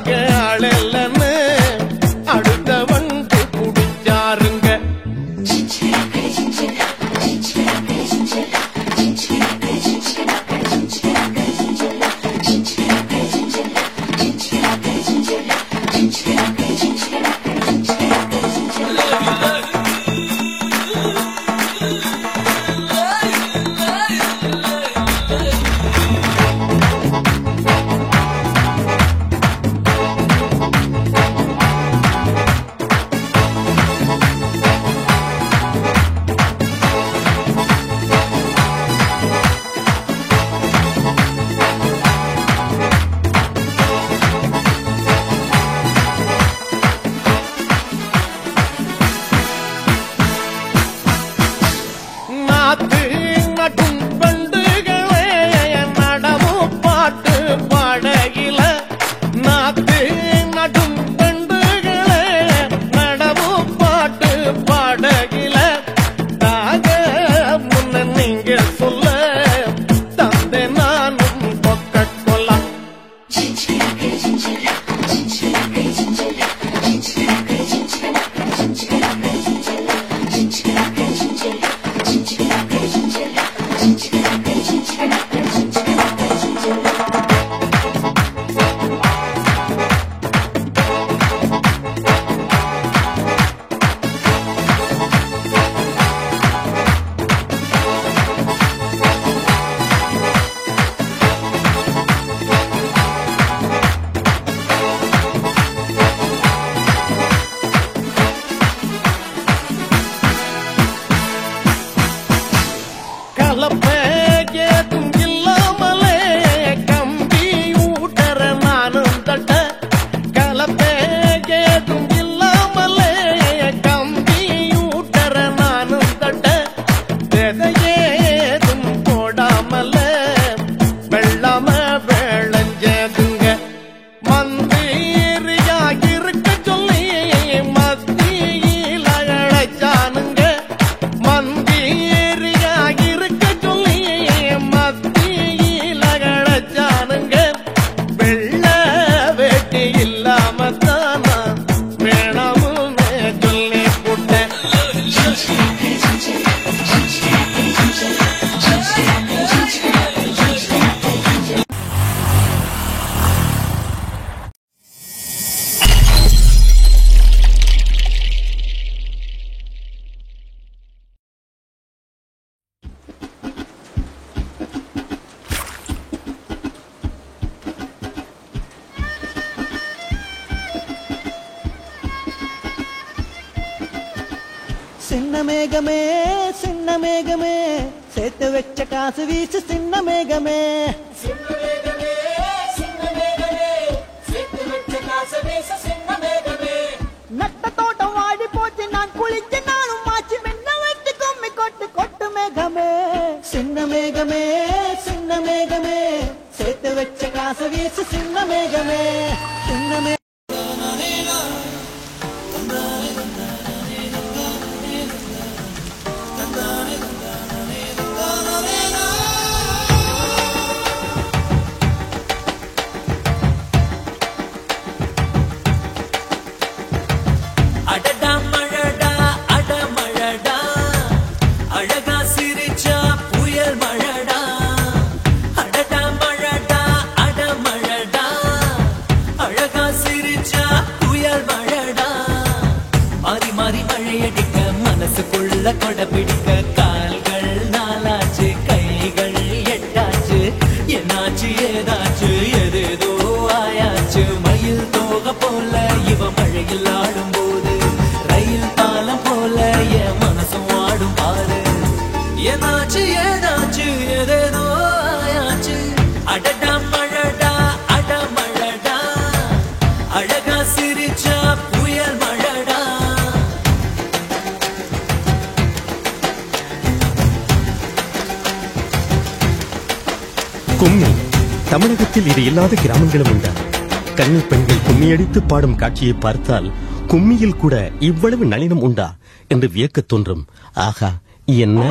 பார்க்க ஆளல்லன்னு அடுத்த வந்து குடிச்சாருங்க. சின்ன மேகமே சேர்த்து வச்ச காசு வீசு சின்ன மேகமே நட்ட தோட்டம் வாடி போச்சு நான் குளிச்சு நானும் மாச்சு மென்ன வச்சு கும்மி கொட்டு கொட்டு மேகமே சின்ன மேகமே சேர்த்து வச்ச காசு வீசு சின்ன மேகமே சின்ன கொட பிடிக்க கால்கள் நாலாச்சு கைகள் எட்டாச்சு என்னாச்சு ஏதாச்சு எதேதோ ஆயாச்சு மயில் தோக போல இவ மழையில் ஆடும் போது ரயில் பாலம் போல என் மனசும் ஆடும் பாரு என்னாச்சு ஏதாச்சு எதேதோ ஆயாச்சு அடடா மழடா அட மழடா அழகா சிரிச்சா புயல் மழடா கும்மி தமிழகத்தில் இது இல்லாத கிராமங்களும் உண்டா? கன்னி பெண்கள் கும்மியடித்து பாடும் காட்சியை பார்த்தால் கும்மியில் கூட இவ்வளவு நளினம் உண்டா என்று வியக்கத் தோன்றும். ஆகா, என்ன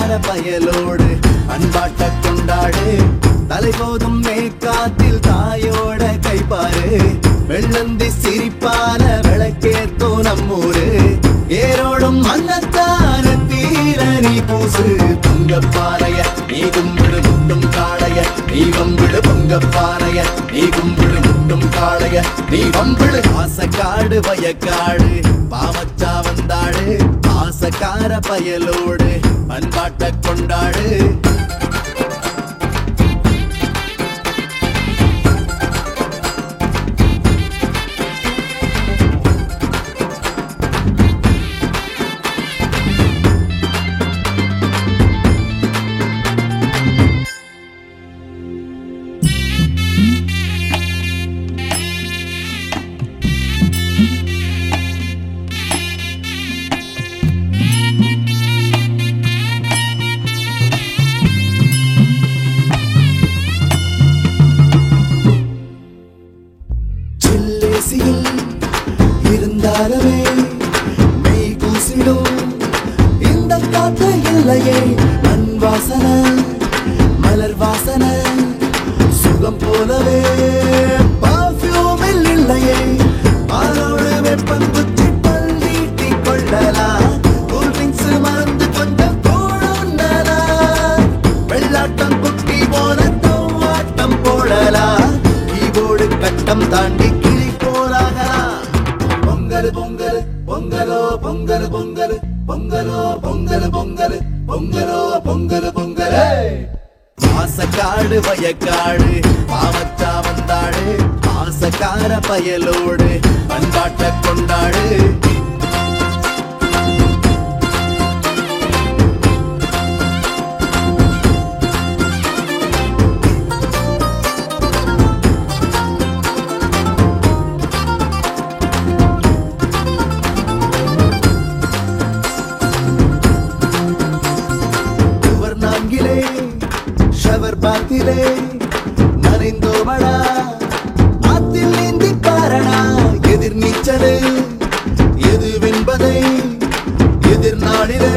பாசக்கார பயலோடு பண்பாட்ட கொண்டாடு தலைபோதும் மேற்காத்தில் தாயோட கைப்பாரு வெள்ளந்தி சிரிப்பால விளக்கேத்தோ நம்மூரு ஏரோடும் மன்னத்தான தீர நீ பூசு பொங்கப்பானைய நீ கும்பிடு முட்டும் காளைய நீ வம்பிடு பொங்கப்பானைய நீ கும்பிடு முட்டும் காளைய நீ வம்பிடு பாசக்காடு வயக்காடு பாவச்சா வந்தாடு பாசக்கார பயலோடு பண்பாட்ட கொண்டாடு இருந்தாலுமே மெய் கூசிடும் இந்த காத்து இல்லையே மண் வாசனை மலர் வாசனை சுகம் போலவே பர்ஃபியூமில் இல்லையே ஆளோடு வெப்பம் குச்சி பள்ளீட்டி கொள்ளலாம் கூல் ட்ரிங்க்ஸ் மறந்து கொஞ்சம் தோணுண்டலா வெள்ளாட்டம் குட்டி போல தோவாட்டம் போடலாம் கீபோர்டு கட்டம் தாண்டி பொங்கல் பொங்கலோ பொங்கல் பொங்கல் பொங்கலோ பொங்கல் பொங்கல் பொங்கலோ பொங்கல் பொங்கல் பாசக்காடு வயக்காடு பாவச்சா வந்தாடு பாசக்கார பயலோடு பண்பாட்ட கொண்டாடு ஷவர் பாத்திலே நனைந்தோமடா ஆத்தில் நீந்தி பாரணா எதிர் நீச்சலே எதுவென்பதை எதிர் நாளிலே